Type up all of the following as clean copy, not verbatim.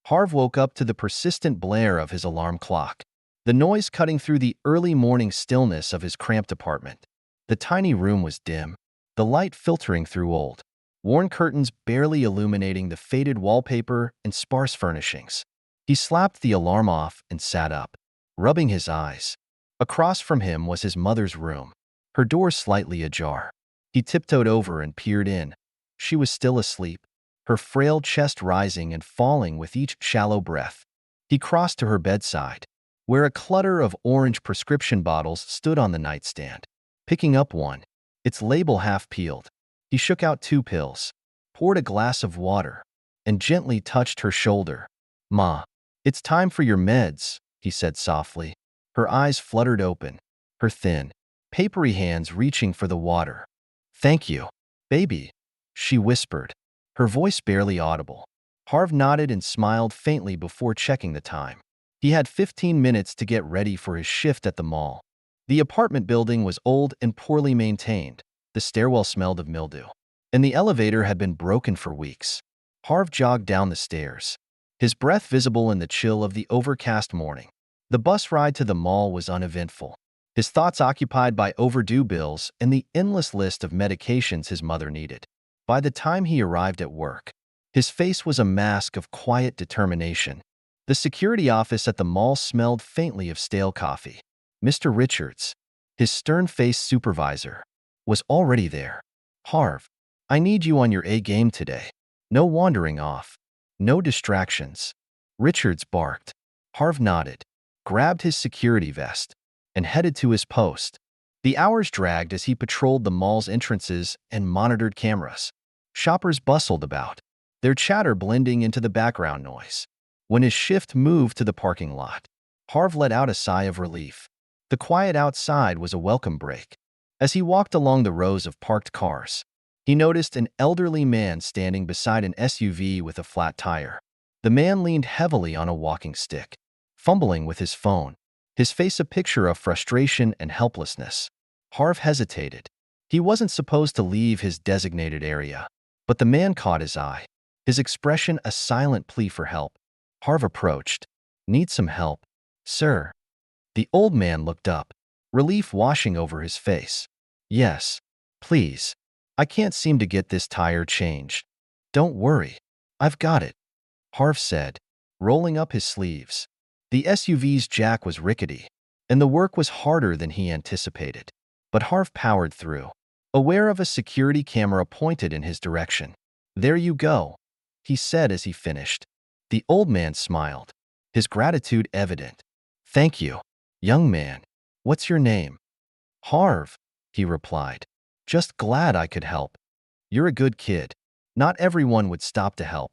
Harv woke up to the persistent blare of his alarm clock, the noise cutting through the early morning stillness of his cramped apartment. The tiny room was dim, the light filtering through old, worn curtains barely illuminating the faded wallpaper and sparse furnishings. He slapped the alarm off and sat up, rubbing his eyes. Across from him was his mother's room, her door slightly ajar. He tiptoed over and peered in. She was still asleep, her frail chest rising and falling with each shallow breath. He crossed to her bedside, where a clutter of orange prescription bottles stood on the nightstand. Picking up one, its label half peeled, he shook out 2 pills, poured a glass of water, and gently touched her shoulder. "Ma, it's time for your meds," he said softly. Her eyes fluttered open, her thin, papery hands reaching for the water. "Thank you, baby," she whispered, her voice barely audible. Harv nodded and smiled faintly before checking the time. He had 15 minutes to get ready for his shift at the mall. The apartment building was old and poorly maintained. The stairwell smelled of mildew, and the elevator had been broken for weeks. Harv jogged down the stairs, his breath visible in the chill of the overcast morning. The bus ride to the mall was uneventful, his thoughts occupied by overdue bills and the endless list of medications his mother needed. By the time he arrived at work, his face was a mask of quiet determination. The security office at the mall smelled faintly of stale coffee. Mr. Richards, his stern-faced supervisor, was already there. "Harv, I need you on your A game today. No wandering off. No distractions." Richards barked. Harv nodded, grabbed his security vest, and headed to his post. The hours dragged as he patrolled the mall's entrances and monitored cameras. Shoppers bustled about, their chatter blending into the background noise. When his shift moved to the parking lot, Harv let out a sigh of relief. The quiet outside was a welcome break. As he walked along the rows of parked cars, he noticed an elderly man standing beside an SUV with a flat tire. The man leaned heavily on a walking stick, fumbling with his phone, his face a picture of frustration and helplessness. Harv hesitated. He wasn't supposed to leave his designated area, but the man caught his eye, his expression a silent plea for help. Harv approached. "Need some help, sir?" The old man looked up, relief washing over his face. "Yes, please. I can't seem to get this tire changed." "Don't worry. I've got it," Harv said, rolling up his sleeves. The SUV's jack was rickety, and the work was harder than he anticipated. But Harv powered through, aware of a security camera pointed in his direction. "There you go," he said as he finished. The old man smiled, his gratitude evident. "Thank you, young man. What's your name?" "Harv," he replied. "Just glad I could help." "You're a good kid. Not everyone would stop to help."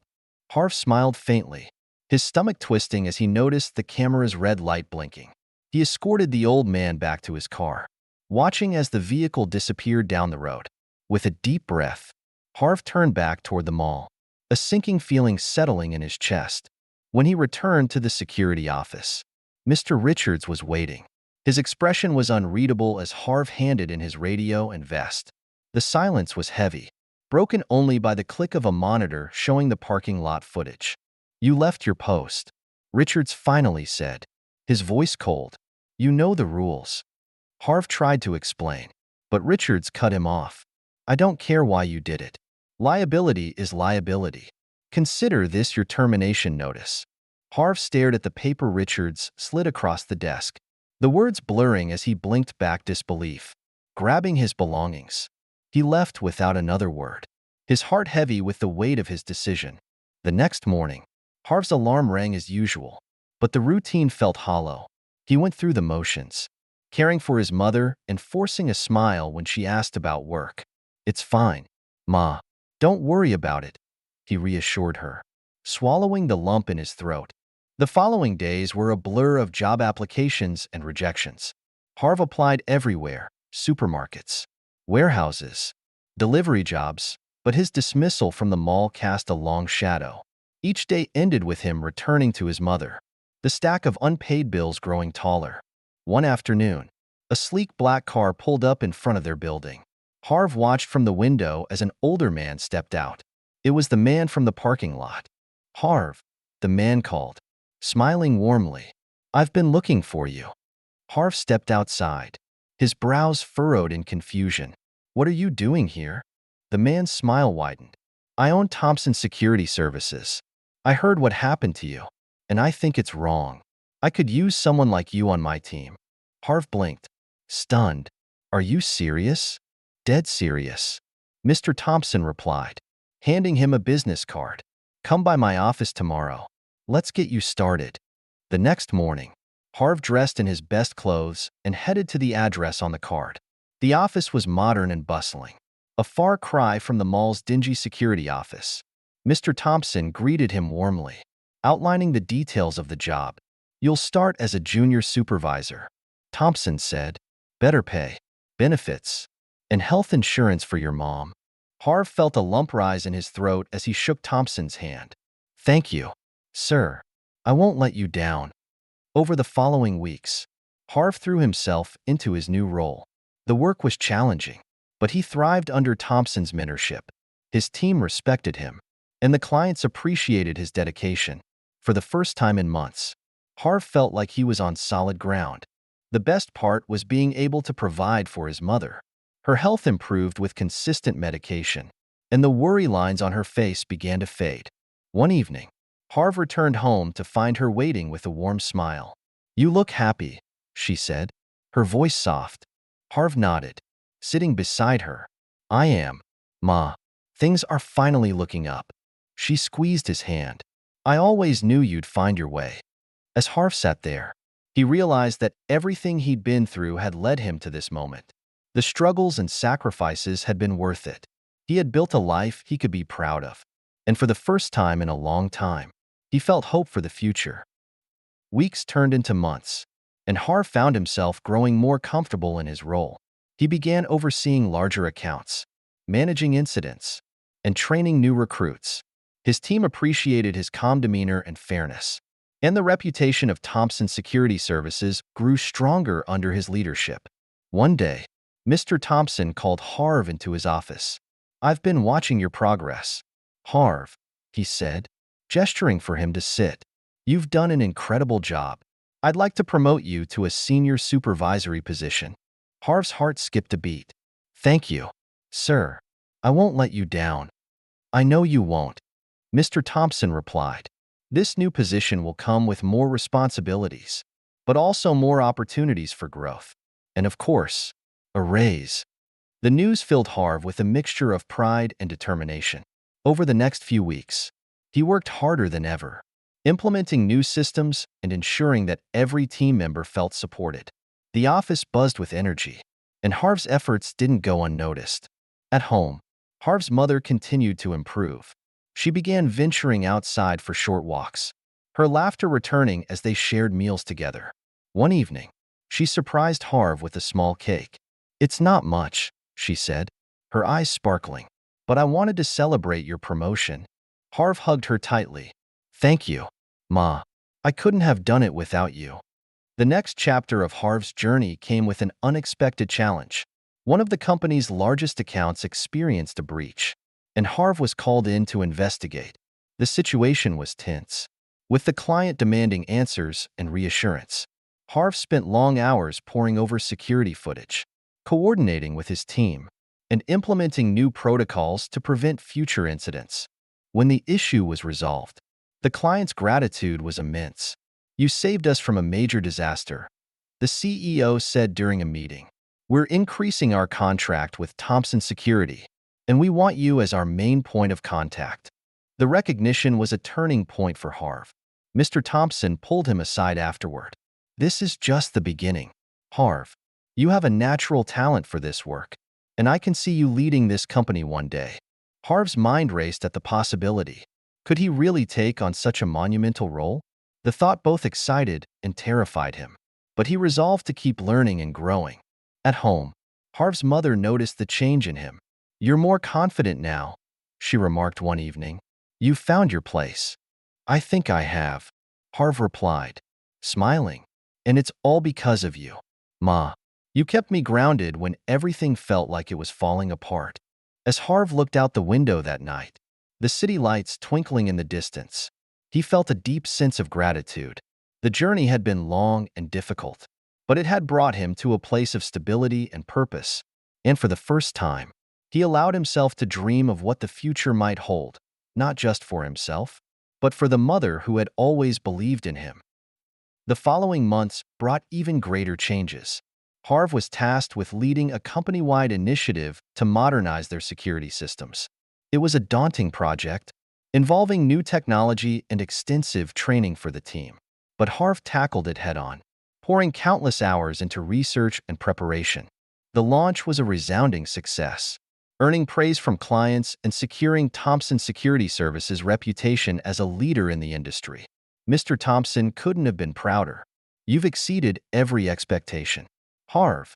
Harv smiled faintly, his stomach twisting as he noticed the camera's red light blinking. He escorted the old man back to his car, watching as the vehicle disappeared down the road. With a deep breath, Harv turned back toward the mall, a sinking feeling settling in his chest. When he returned to the security office, Mr. Richards was waiting. His expression was unreadable as Harv handed in his radio and vest. The silence was heavy, broken only by the click of a monitor showing the parking lot footage. "You left your post," Richards finally said, his voice cold. "You know the rules." Harv tried to explain, but Richards cut him off. "I don't care why you did it. Liability is liability. Consider this your termination notice." Harv stared at the paper Richards slid across the desk, the words blurring as he blinked back disbelief. Grabbing his belongings, he left without another word, his heart heavy with the weight of his decision. The next morning, Harv's alarm rang as usual, but the routine felt hollow. He went through the motions, caring for his mother and forcing a smile when she asked about work. "It's fine, Ma. Don't worry about it," he reassured her, swallowing the lump in his throat. The following days were a blur of job applications and rejections. Harv applied everywhere: supermarkets, warehouses, delivery jobs, but his dismissal from the mall cast a long shadow. Each day ended with him returning to his mother, the stack of unpaid bills growing taller. One afternoon, a sleek black car pulled up in front of their building. Harv watched from the window as an older man stepped out. It was the man from the parking lot. "Harv, the man called, smiling warmly. "I've been looking for you." Harv stepped outside, his brows furrowed in confusion. "What are you doing here?" The man's smile widened. "I own Thompson Security Services. I heard what happened to you, and I think it's wrong. I could use someone like you on my team." Harv blinked, stunned. "Are you serious?" "Dead serious," Mr. Thompson replied, handing him a business card. "Come by my office tomorrow. Let's get you started." The next morning, Harv dressed in his best clothes and headed to the address on the card. The office was modern and bustling, a far cry from the mall's dingy security office. Mr. Thompson greeted him warmly, outlining the details of the job. "You'll start as a junior supervisor," Thompson said. "Better pay, benefits, and health insurance for your mom." Harv felt a lump rise in his throat as he shook Thompson's hand. "Thank you, sir. I won't let you down." Over the following weeks, Harv threw himself into his new role. The work was challenging, but he thrived under Thompson's mentorship. His team respected him, and the clients appreciated his dedication. For the first time in months, Harv felt like he was on solid ground. The best part was being able to provide for his mother. Her health improved with consistent medication, and the worry lines on her face began to fade. One evening, Harv returned home to find her waiting with a warm smile. "You look happy," she said, her voice soft. Harv nodded, sitting beside her. "I am, Ma. Things are finally looking up." She squeezed his hand. "I always knew you'd find your way." As Harv sat there, he realized that everything he'd been through had led him to this moment. The struggles and sacrifices had been worth it. He had built a life he could be proud of, and for the first time in a long time, he felt hope for the future. Weeks turned into months, and Harv found himself growing more comfortable in his role. He began overseeing larger accounts, managing incidents, and training new recruits. His team appreciated his calm demeanor and fairness, and the reputation of Thompson Security Services grew stronger under his leadership. One day, Mr. Thompson called Harv into his office. "I've been watching your progress, Harv," he said, gesturing for him to sit. "You've done an incredible job. I'd like to promote you to a senior supervisory position." Harv's heart skipped a beat. "Thank you, sir. I won't let you down." "I know you won't," Mr. Thompson replied. "This new position will come with more responsibilities, but also more opportunities for growth. And of course, a raise." The news filled Harv with a mixture of pride and determination. Over the next few weeks, he worked harder than ever, implementing new systems and ensuring that every team member felt supported. The office buzzed with energy, and Harv's efforts didn't go unnoticed. At home, Harv's mother continued to improve. She began venturing outside for short walks, her laughter returning as they shared meals together. One evening, she surprised Harv with a small cake. "It's not much," she said, her eyes sparkling, "but I wanted to celebrate your promotion." Harv hugged her tightly. "Thank you, Ma. I couldn't have done it without you." The next chapter of Harv's journey came with an unexpected challenge. One of the company's largest accounts experienced a breach, and Harv was called in to investigate. The situation was tense, with the client demanding answers and reassurance. Harv spent long hours poring over security footage, coordinating with his team, and implementing new protocols to prevent future incidents. When the issue was resolved, the client's gratitude was immense. "You saved us from a major disaster," the CEO said during a meeting. "We're increasing our contract with Thompson Security, and we want you as our main point of contact." The recognition was a turning point for Harv. Mr. Thompson pulled him aside afterward. "This is just the beginning, Harv. You have a natural talent for this work, and I can see you leading this company one day." Harv's mind raced at the possibility. Could he really take on such a monumental role? The thought both excited and terrified him, but he resolved to keep learning and growing. At home, Harv's mother noticed the change in him. "You're more confident now," she remarked one evening. "You've found your place." "I think I have," Harv replied, smiling. "And it's all because of you, Ma. You kept me grounded when everything felt like it was falling apart." As Harv looked out the window that night, the city lights twinkling in the distance, He felt a deep sense of gratitude. The journey had been long and difficult, but it had brought him to a place of stability and purpose. And for the first time, he allowed himself to dream of what the future might hold, not just for himself, but for the mother who had always believed in him. The following months brought even greater changes. Harv was tasked with leading a company-wide initiative to modernize their security systems. It was a daunting project, involving new technology and extensive training for the team. But Harv tackled it head-on, pouring countless hours into research and preparation. The launch was a resounding success, earning praise from clients and securing Thompson Security Services' reputation as a leader in the industry. Mr. Thompson couldn't have been prouder. You've exceeded every expectation. Harv,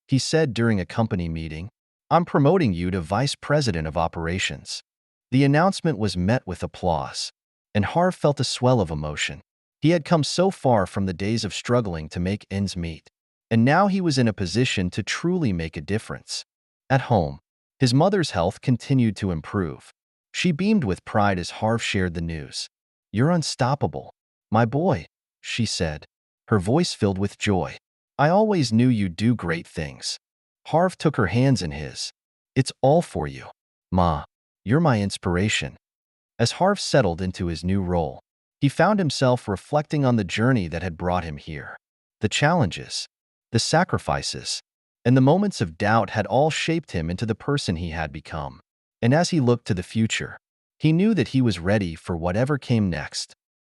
he said during a company meeting, I'm promoting you to Vice President of Operations. The announcement was met with applause, and Harv felt a swell of emotion. He had come so far from the days of struggling to make ends meet, and now he was in a position to truly make a difference. At home, his mother's health continued to improve. She beamed with pride as Harv shared the news. You're unstoppable, my boy, she said, her voice filled with joy. I always knew you'd do great things. Harv took her hands in his. It's all for you, Ma. You're my inspiration. As Harv settled into his new role, he found himself reflecting on the journey that had brought him here. The challenges, the sacrifices, and the moments of doubt had all shaped him into the person he had become. And as he looked to the future, he knew that he was ready for whatever came next.